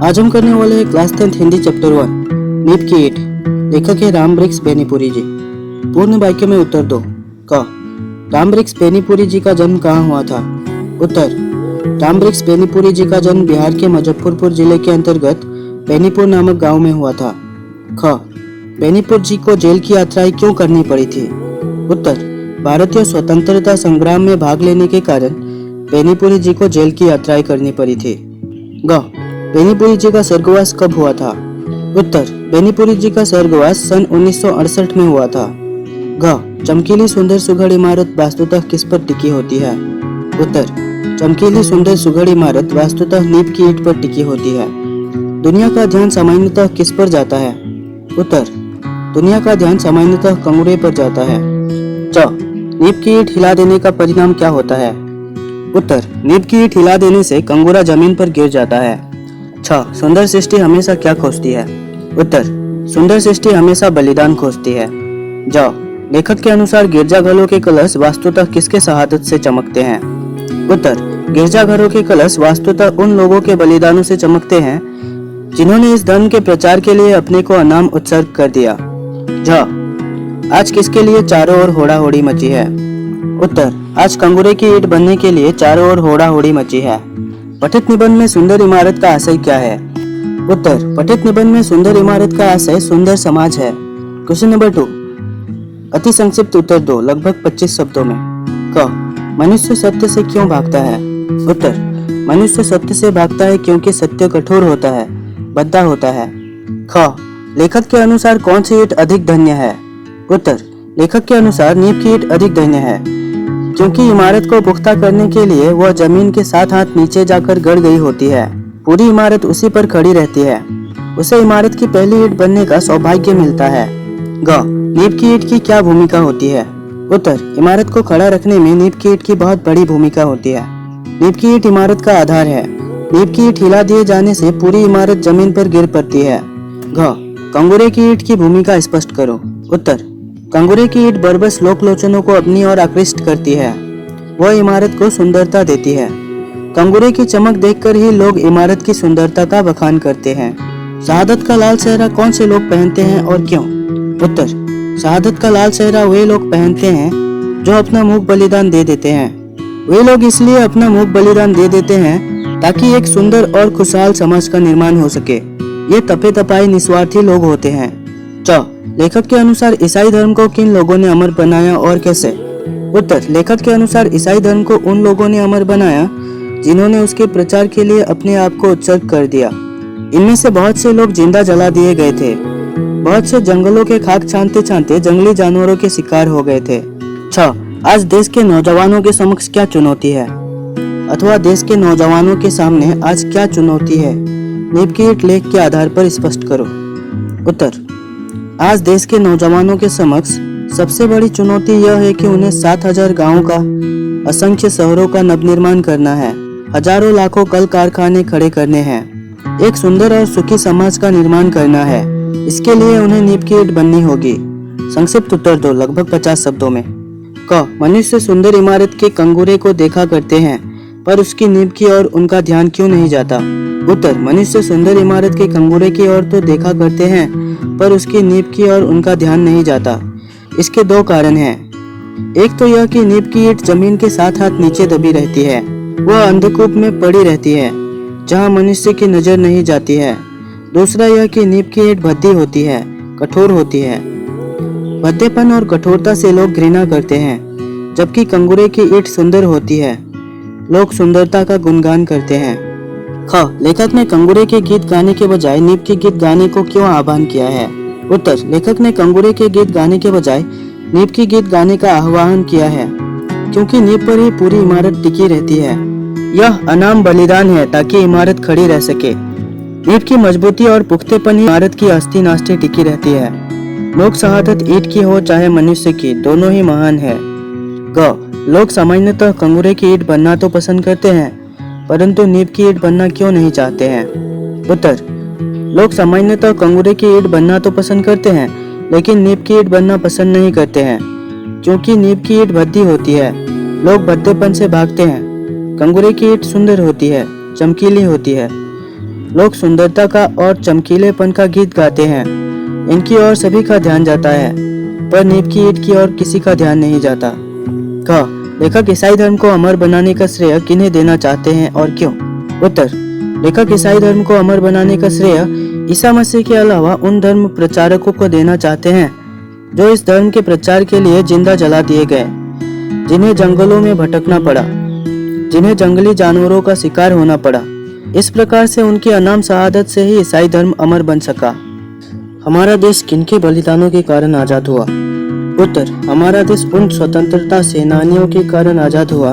आज हम करने वाले हैं क्लास 10 हिंदी चैप्टर 1 नीप की ईंट। लेखक है रामवृक्ष बेनीपुरी जी। पूर्ण वाक्य में उत्तर दो। क रामवृक्ष बेनीपुरी जी का जन्म कहाँ हुआ था? उत्तर रामवृक्ष बेनीपुरी जी का जन्म बिहार के मुजफ्फरपुर जिले के अंतर्गत बेनीपुर नामक गांव में हुआ था। ख बेनीपुर जी को जेल की यात्राएं क्यों करनी पड़ी थी? उत्तर भारतीय स्वतंत्रता संग्राम में भाग लेने के कारण बेनीपुरी जी को जेल की यात्राएं करनी पड़ी थी। ग बेनीपुरी जी का स्वर्गवास कब हुआ था? उत्तर बेनीपुरी जी का स्वर्गवास सन 1968 में हुआ था। घ चमकीली सुंदर सुघड़ इमारत वास्तुतः किस पर टिकी होती है? उत्तर चमकीली सुंदर सुघड़ इमारत वास्तुतः नीप की ईंट पर टिकी होती है। दुनिया का ध्यान सामान्यतः किस पर जाता है? उत्तर दुनिया का ध्यान सामान्यतः कंगूरे पर जाता है। च नीप की ईंट हिला देने का परिणाम क्या होता है? उत्तर नीप की ईंट हिला देने से कंगूरा जमीन पर गिर जाता है। छ सुंदर सृष्टि हमेशा क्या खोजती है? उत्तर सुंदर सृष्टि हमेशा बलिदान खोजती है। ज लेखक के अनुसार गिरजाघरों के कलश वास्तुतः किसके शहादत से चमकते हैं? उत्तर गिरजाघरों के कलश वास्तुतः उन लोगों के बलिदानों से चमकते हैं जिन्होंने इस धर्म के प्रचार के लिए अपने को अनाम उत्सर्ग कर दिया। झ आज किसके लिए चारों ओर होड़ा होड़ी मची है? उत्तर आज कंगूरे की ईंट बनने के लिए चारों ओर होड़ा होड़ी मची है। पठित निबंध में सुंदर इमारत का आशय क्या है? उत्तर पठित निबंध में सुंदर इमारत का आशय सुंदर समाज है। क्वेश्चन नंबर 2 अति संक्षिप्त उत्तर दो लगभग 25 शब्दों में। क मनुष्य सत्य से क्यों भागता है? उत्तर मनुष्य सत्य से भागता है क्योंकि सत्य कठोर होता है, बद्धा होता है। ख लेखक के अनुसार कौन सी ईंट अधिक धन्य है? उत्तर लेखक के अनुसार नीप की ईंट अधिक धन्य है क्योंकि इमारत को पुख्ता करने के लिए वह जमीन के 7 हाथ नीचे जाकर गड़ गई होती है। पूरी इमारत उसी पर खड़ी रहती है। उसे इमारत की पहली ईंट बनने का सौभाग्य मिलता है। ग नीप की ईंट की क्या भूमिका होती है? उत्तर इमारत को खड़ा रखने में नीप की ईंट की बहुत बड़ी भूमिका होती है। नीप की ईंट इमारत का आधार है। नीप की ईंट हिला दिए जाने से पूरी इमारत जमीन पर गिर पड़ती है। घ कंगूरे की ईंट की भूमिका स्पष्ट करो। उत्तर कंगूरे की ईंट बरबस लोक लोचनों को अपनी ओर आकृष्ट करती है। वह इमारत को सुंदरता देती है। कंगूरे की चमक देखकर ही लोग इमारत की सुंदरता का बखान करते हैं। शहादत का लाल सेहरा कौन से लोग पहनते हैं और क्यों? उत्तर शहादत का लाल सेहरा वे लोग पहनते हैं जो अपना मुख बलिदान दे देते हैं। वे लोग इसलिए अपना मुख बलिदान दे देते हैं ताकि एक सुंदर और खुशहाल समाज का निर्माण हो सके। ये तपे तपाए निस्वार्थी लोग होते हैं। च लेखक के अनुसार ईसाई धर्म को किन लोगों ने अमर बनाया और कैसे? उत्तर लेखक के अनुसार ईसाई धर्म को उन लोगों ने अमर बनाया जिन्होंने उसके प्रचार के लिए अपने आप को उत्सर्ग कर दिया। इनमें से बहुत से लोग जिंदा जला दिए गए थे। बहुत से जंगलों के खाक छानते छानते जंगली जानवरों के शिकार हो गए थे। 6 आज देश के नौजवानों के समक्ष क्या चुनौती है? अथवा देश के नौजवानों के सामने आज क्या चुनौती है? नीप की ईंट लेख के आधार पर स्पष्ट करो। उत्तर आज देश के नौजवानों के समक्ष सबसे बड़ी चुनौती यह है कि उन्हें 7000 गांवों का, असंख्य शहरों का नवनिर्माण करना है, हजारों लाखों कल कारखाने खड़े करने हैं, एक सुंदर और सुखी समाज का निर्माण करना है। इसके लिए उन्हें नीप की ईंट बननी होगी। संक्षिप्त उत्तर दो लगभग 50 शब्दों में। क मनुष्य सुंदर इमारत के कंगूरे को देखा करते हैं पर उसकी नींव की ओर उनका ध्यान क्यों नहीं जाता? उत्तर मनुष्य सुंदर इमारत के कंगूरे की ओर तो देखा करते हैं पर उसकी नींव की ओर उनका ध्यान नहीं जाता। इसके 2 कारण हैं। एक तो यह कि नीप की ईंट जमीन के 7 हाथ नीचे दबी रहती है। वह अंधकूप में पड़ी रहती है जहां मनुष्य की नजर नहीं जाती है। दूसरा यह कि नीप की ईंट भद्दी होती है, कठोर होती है। भद्देपन और कठोरता से लोग घृणा करते हैं जबकि कंगूरे की ईंट सुंदर होती है। लोग सुंदरता का गुणगान करते हैं। ख लेखक ने कंगूरे के गीत गाने के बजाय नीप के गीत गाने को क्यों आह्वान किया है? उत्तर लेखक ने कंगूरे के गीत गाने के बजाय नीप की गीत गाने का आह्वान किया है क्योंकि नीप पर ही पूरी इमारत टिकी रहती है। यह अनाम बलिदान है ताकि इमारत खड़ी रह सके। नीप की मजबूती और पुख्तेपन ही इमारत की अस्थि नास्ति टिकी रहती है। लोक शहादत ईंट की हो चाहे मनुष्य की, दोनों ही महान है। ग लोग सामान्यतः कंगूरे की ईंट बनना तो पसंद करते हैं परंतु नीप की ईंट बनना क्यों नहीं चाहते हैं? उत्तर लोग सामान्यतः कंगूरे की ईंट बनना तो पसंद करते हैं लेकिन नीप की ईंट बनना पसंद नहीं करते हैं क्योंकि नीप की ईंट भद्दी होती है। लोग भद्देपन से भागते हैं। कंगूरे की ईंट सुंदर होती है, चमकीली होती है। लोग सुंदरता का और चमकीलेपन का गीत गाते हैं। इनकी ओर सभी का ध्यान जाता है, पर नीम की ईंट की ओर किसी का ध्यान नहीं जाता। क, लेखक ईसाई धर्म को अमर बनाने का श्रेय किन्हें देना चाहते हैं और क्यों? उत्तर, लेखक ईसाई धर्म को अमर बनाने का श्रेय ईसा मसीह के अलावा उन धर्म प्रचारकों को देना चाहते हैं जो इस धर्म के प्रचार के लिए जिंदा जला दिए गए, जिन्हें जंगलों में भटकना पड़ा, जिन्हें जंगली जानवरों का शिकार होना पड़ा। इस प्रकार से उनकी अनाम शहादत से ही ईसाई धर्म अमर बन सका। हमारा देश किनके बलिदानों के कारण आजाद हुआ? उत्तर, हमारा देश उन स्वतंत्रता सेनानियों के कारण आजाद हुआ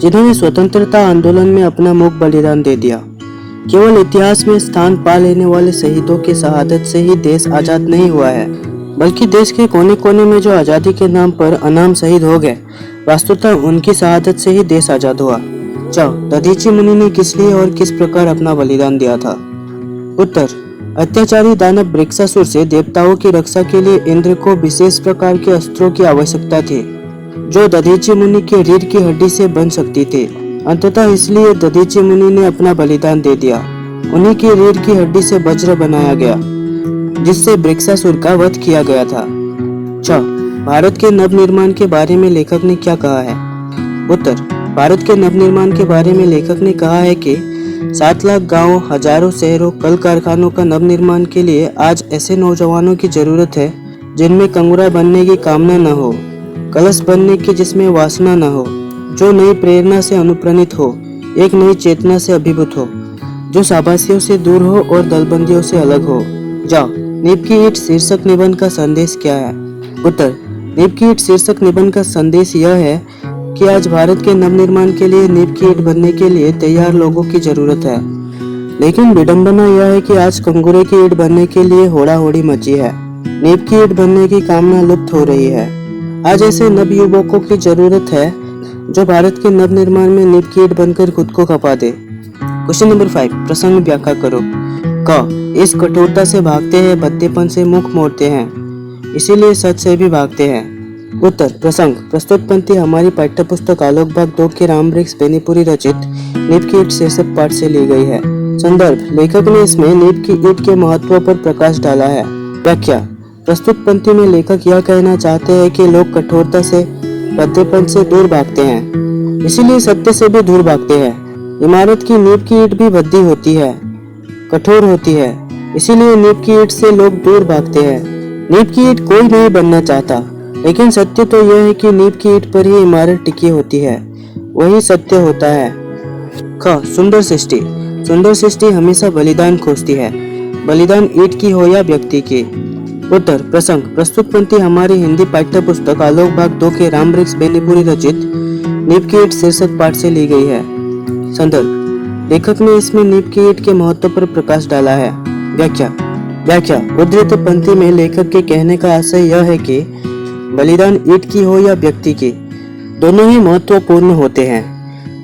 जिन्होंने स्वतंत्रता आंदोलन में अपना मूक बलिदान दे दिया। केवल इतिहास में स्थान पा लेने वाले शहीदों की शहादत से ही देश आजाद नहीं हुआ है, बल्कि देश के कोने कोने में जो आजादी के नाम पर अनाम शहीद हो गए, वास्तुतः उनकी शहादत से ही देश आजाद हुआ। जाओ, दधीची मुनि ने किस लिए और किस प्रकार अपना बलिदान दिया था? उत्तर, अत्याचारी दानव वृक्षासुर से देवताओं की रक्षा के लिए इंद्र को विशेष प्रकार के अस्त्रों की आवश्यकता थी, जो दधीची मुनि के रीढ़ की हड्डी से बन सकती थी। अंततः इसलिए दधीची मुनि ने अपना बलिदान दे दिया। उन्हीं की रीढ़ की हड्डी से वज्र बनाया गया, जिससे वृक्षासुर का वध किया गया था। भारत के नवनिर्माण के बारे में लेखक ने क्या कहा है? उत्तर, भारत के नवनिर्माण के बारे में लेखक ने कहा है कि 7 लाख गांवों, हजारों शहरों, कल कारखानों का नवनिर्माण के लिए आज ऐसे नौजवानों की जरूरत है जिनमें कंगुरा बनने की कामना न हो, कलश बनने की जिसमें वासना न हो, जो नई प्रेरणा से अनुप्राणित हो, एक नई चेतना से अभिभूत हो, जो शाबाशियों से दूर हो और दलबंदियों से अलग हो। जाओ, नीम की ईंट शीर्षक निबंध का संदेश क्या है? उत्तर, नीम की ईंट शीर्षक निबंध का संदेश यह है कि आज भारत के नवनिर्माण के लिए नीम की ईंट बनने के लिए तैयार लोगों की जरूरत है, लेकिन विडंबना यह है कि आज कंगूरे की ईंट बनने के लिए होड़ा होड़ी मची है। नीम की ईंट बनने की कामना लुप्त हो रही है। आज ऐसे नवयुवकों की जरूरत है जो भारत के नवनिर्माण में नीम की ईंट बनकर खुद को खपा दे। क्वेश्चन नंबर 5, प्रसंग व्याख्या करो। क, इस कठोरता से भागते हैं, भद्देपन से मुख मोड़ते हैं, इसीलिए सच से भी भागते हैं। उत्तर, प्रसंग, प्रस्तुत पंक्ति हमारी पाठ्य पुस्तक आलोक भाग 2 के रामवृक्ष बेनीपुरी रचित नीम की ईंट शीर्षक पाठ से ली गई है। संदर्भ, लेखक ने इसमें नीम की ईंट के महत्व पर प्रकाश डाला है। व्याख्या, प्रस्तुत पंक्ति में लेखक यह कहना चाहते हैं कि लोग कठोरता से, भद्देपन से दूर भागते हैं, इसीलिए सत्य से भी दूर भागते हैं। इमारत की नींव की ईंट भी भद्दी होती है, कठोर होती है, इसीलिए नींव की ईंट से लोग दूर भागते हैं। नींव की ईंट कोई नहीं बनना चाहता, लेकिन सत्य तो यह है कि नींव की ईंट पर ही इमारत टिकी होती है, वही सत्य होता है। ख, सुंदर सृष्टि। सुंदर सृष्टि हमेशा बलिदान खोजती है, बलिदान ईंट की हो या व्यक्ति की। उत्तर, प्रसंग, प्रस्तुत पंक्ति हमारी हिंदी पाठ्य पुस्तक आलोक भाग 2 के रामवृक्ष बेनीपुरी रचित नींव की ईंट शीर्षक पाठ से ली गई है। संदर्भ, लेखक ने इसमें नींव की ईंट के महत्व पर प्रकाश डाला है। व्याख्या, उद्धृत पंक्ति में लेखक के कहने का आशय यह है कि बलिदान ईंट की हो या व्यक्ति की, दोनों ही महत्वपूर्ण होते हैं,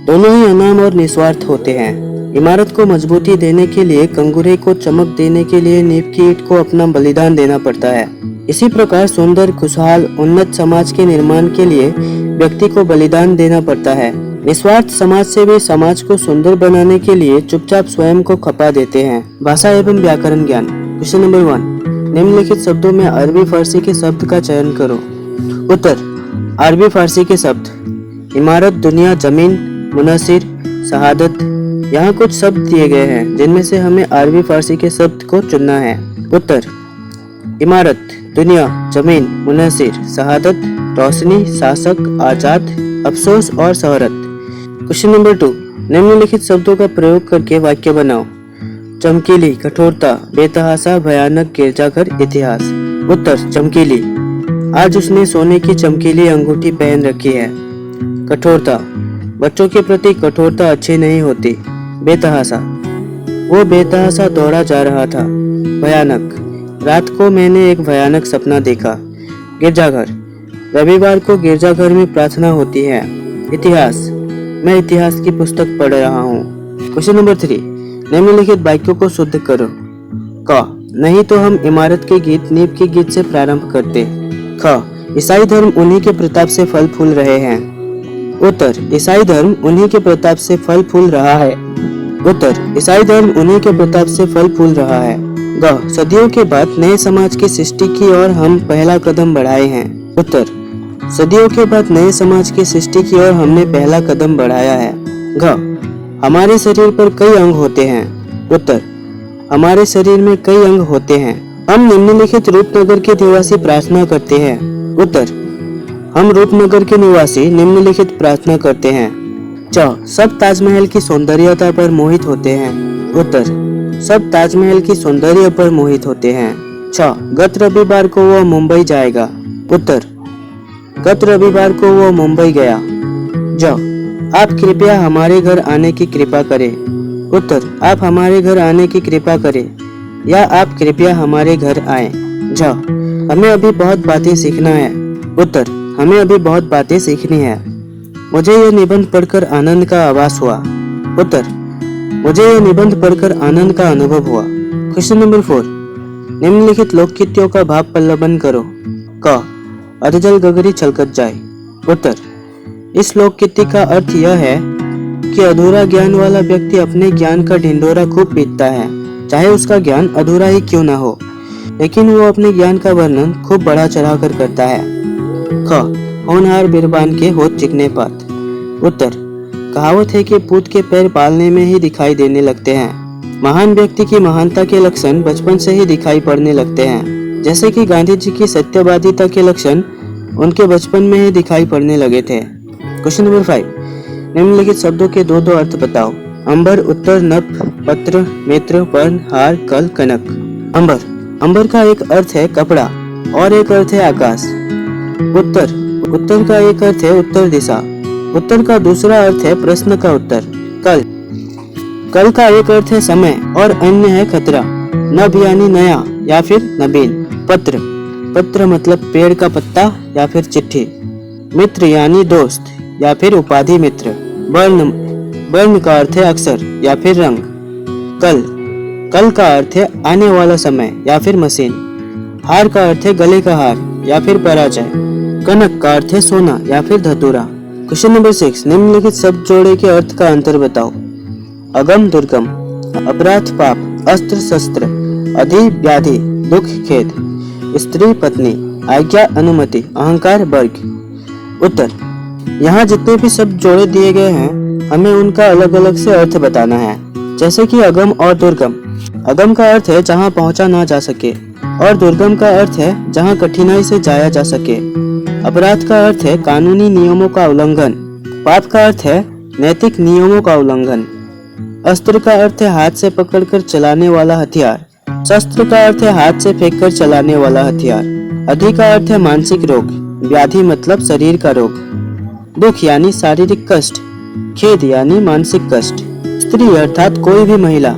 दोनों ही अनाम और निस्वार्थ होते हैं। इमारत को मजबूती देने के लिए, कंगूरे को चमक देने के लिए नींव की ईंट को अपना बलिदान देना पड़ता है। इसी प्रकार सुंदर, खुशहाल, उन्नत समाज के निर्माण के लिए व्यक्ति को बलिदान देना पड़ता है। निस्वार्थ समाज से भी समाज को सुंदर बनाने के लिए चुपचाप स्वयं को खपा देते हैं। भाषा एवं व्याकरण ज्ञान। क्वेश्चन नंबर 1, निम्नलिखित शब्दों में अरबी फारसी के शब्द का चयन करो। उत्तर, अरबी फारसी के शब्द, इमारत, दुनिया, जमीन, मुनासिर, शहादत। यहाँ कुछ शब्द दिए गए हैं जिनमें से हमें अरबी फारसी के शब्द को चुनना है। उत्तर, इमारत, दुनिया, जमीन, मुनासिर, शहादत, रोशनी, शासक, आजाद, अफसोस और शोहरत। क्वेश्चन नंबर 2, निम्नलिखित शब्दों का प्रयोग करके वाक्य बनाओ। चमकीली, कठोरता, बेतहाशा, भयानक, गिरजाघर, इतिहास। उत्तर, चमकीली, आज उसने सोने की चमकीली अंगूठी पहन रखी है। कठोरता, बच्चों के प्रति कठोरता अच्छी नहीं होती। बेतहाशा, वो बेतहाशा दौड़ा जा रहा था। भयानक, रात को मैंने एक भयानक सपना देखा। गिरजाघर, रविवार को गिरजाघर में प्रार्थना होती है। इतिहास, मैं इतिहास की पुस्तक पढ़ रहा हूँ। क्वेश्चन नंबर 3, निम्नलिखित वाक्यों को शुद्ध करो। क, नहीं तो हम इमारत के गीत नींव के गीत से प्रारंभ करते। ख, ईसाई धर्म उन्हीं के प्रताप से फल फूल रहे हैं। उत्तर, ईसाई धर्म उन्हीं के प्रताप से फल फूल रहा है। उत्तर, ईसाई धर्म उन्हीं के प्रताप से फल फूल रहा है। ग, सदियों के बाद नए समाज की सृष्टि की ओर हम पहला कदम बढ़ाए हैं। उत्तर, सदियों के बाद नए समाज की सृष्टि की ओर हमने पहला कदम बढ़ाया है। घ, हमारे शरीर पर कई अंग होते हैं। उत्तर, हमारे शरीर में कई अंग होते हैं। हम निम्नलिखित रूपनगर के निवासी प्रार्थना करते हैं। उत्तर, हम रूपनगर के निवासी निम्नलिखित प्रार्थना करते हैं। च, सब ताजमहल की सौंदर्यता पर मोहित होते हैं। उत्तर, सब ताजमहल की सौंदर्य पर मोहित होते हैं। छ, गत रविवार को वो मुंबई जाएगा। उत्तर, गत रविवार को वो मुंबई गया। ज, आप कृपया हमारे घर आने की कृपा करें। उत्तर, आप हमारे घर आने की कृपा करें या आप कृपया हमारे घर आए। झ, हमें अभी बहुत बातें सीखना है। उत्तर, हमें अभी बहुत बातें सीखनी है। मुझे यह निबंध पढ़कर आनंद का आभास हुआ। उत्तर, मुझे यह निबंध पढ़कर आनंद का अनुभव हुआ। क्वेश्चन नंबर 4, निम्नलिखित लोकगीतियों का भाव पल्लवन करो। क, अधजल गगरी छलकत जाए। उत्तर, इस लोकगीति का अर्थ यह है कि अधूरा ज्ञान वाला व्यक्ति अपने ज्ञान का ढिंढोरा खूब पीटता है, चाहे उसका ज्ञान अधूरा ही क्यों ना हो, लेकिन वो अपने ज्ञान का वर्णन खूब बढ़ा चढ़ा कर करता है। ख, होनहार बिरबान के होठ चिकने पात। उत्तर, कहावत है कि पूत के पैर पालने में ही दिखाई देने लगते हैं। महान व्यक्ति की महानता के लक्षण बचपन से ही दिखाई पड़ने लगते हैं, जैसे कि गांधी जी की सत्यवादिता के लक्षण उनके बचपन में ही दिखाई पड़ने लगे थे। क्वेश्चन नंबर 5, निम्नलिखित शब्दों के दो दो अर्थ बताओ। अंबर, उत्तर, नभ, पत्र, मित्र, पर्ण, हार, कल, कनक। अंबर, अंबर का एक अर्थ है कपड़ा और एक अर्थ है आकाश। उत्तर, उत्तर का एक अर्थ है उत्तर दिशा। उत्तर का दूसरा अर्थ है प्रश्न का उत्तर। कल, कल का एक अर्थ है समय और अन्य है खतरा। नभ यानी नया या फिर नवीन। पत्र, पत्र मतलब पेड़ का पत्ता या फिर चिट्ठी। मित्र यानी दोस्त या फिर उपाधि मित्र। वर्ण, वर्ण का अर्थ है अक्षर या फिर रंग। कल, कल का अर्थ है आने वाला समय या फिर मशीन। हार का अर्थ है गले का हार या फिर पराजय। कनक का अर्थ है सोना या फिर धतूरा। क्वेश्चन नंबर 6, निम्नलिखित शब्द जोड़े के अर्थ का अंतर बताओ। अगम, दुर्गम, अपराध, पाप, अस्त्र, शस्त्र, अधि, व्याधि, दुख, खेद, स्त्री, पत्नी, आज्ञा, अनुमति, अहंकार, वर्ग। उत्तर, यहाँ जितने भी शब्द जोड़े दिए गए हैं हमें उनका अलग अलग से अर्थ बताना है। जैसे कि अगम और दुर्गम। अगम का अर्थ है जहाँ पहुँचा ना जा सके और दुर्गम का अर्थ है जहाँ कठिनाई से जाया जा सके। अपराध का अर्थ है कानूनी नियमों का उल्लंघन। पाप का अर्थ है नैतिक नियमों का उल्लंघन। अस्त्र का अर्थ है हाथ से पकड़कर चलाने वाला हथियार। शस्त्र का अर्थ है हाथ से फेंककर चलाने वाला हथियार। अधि का अर्थ है मानसिक रोग। व्याधि मतलब शरीर का रोग। दुख यानी शारीरिक कष्ट। खेद यानी मानसिक कष्ट। स्त्री अर्थात कोई भी महिला।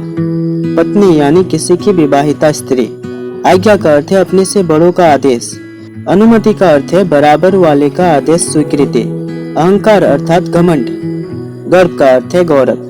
पत्नी यानी किसी की विवाहिता स्त्री। आज्ञा का अर्थ है अपने से बड़ों का आदेश। अनुमति का अर्थ है बराबर वाले का आदेश स्वीकृति। अहंकार अर्थात घमंड। गर्व का अर्थ है गौरव।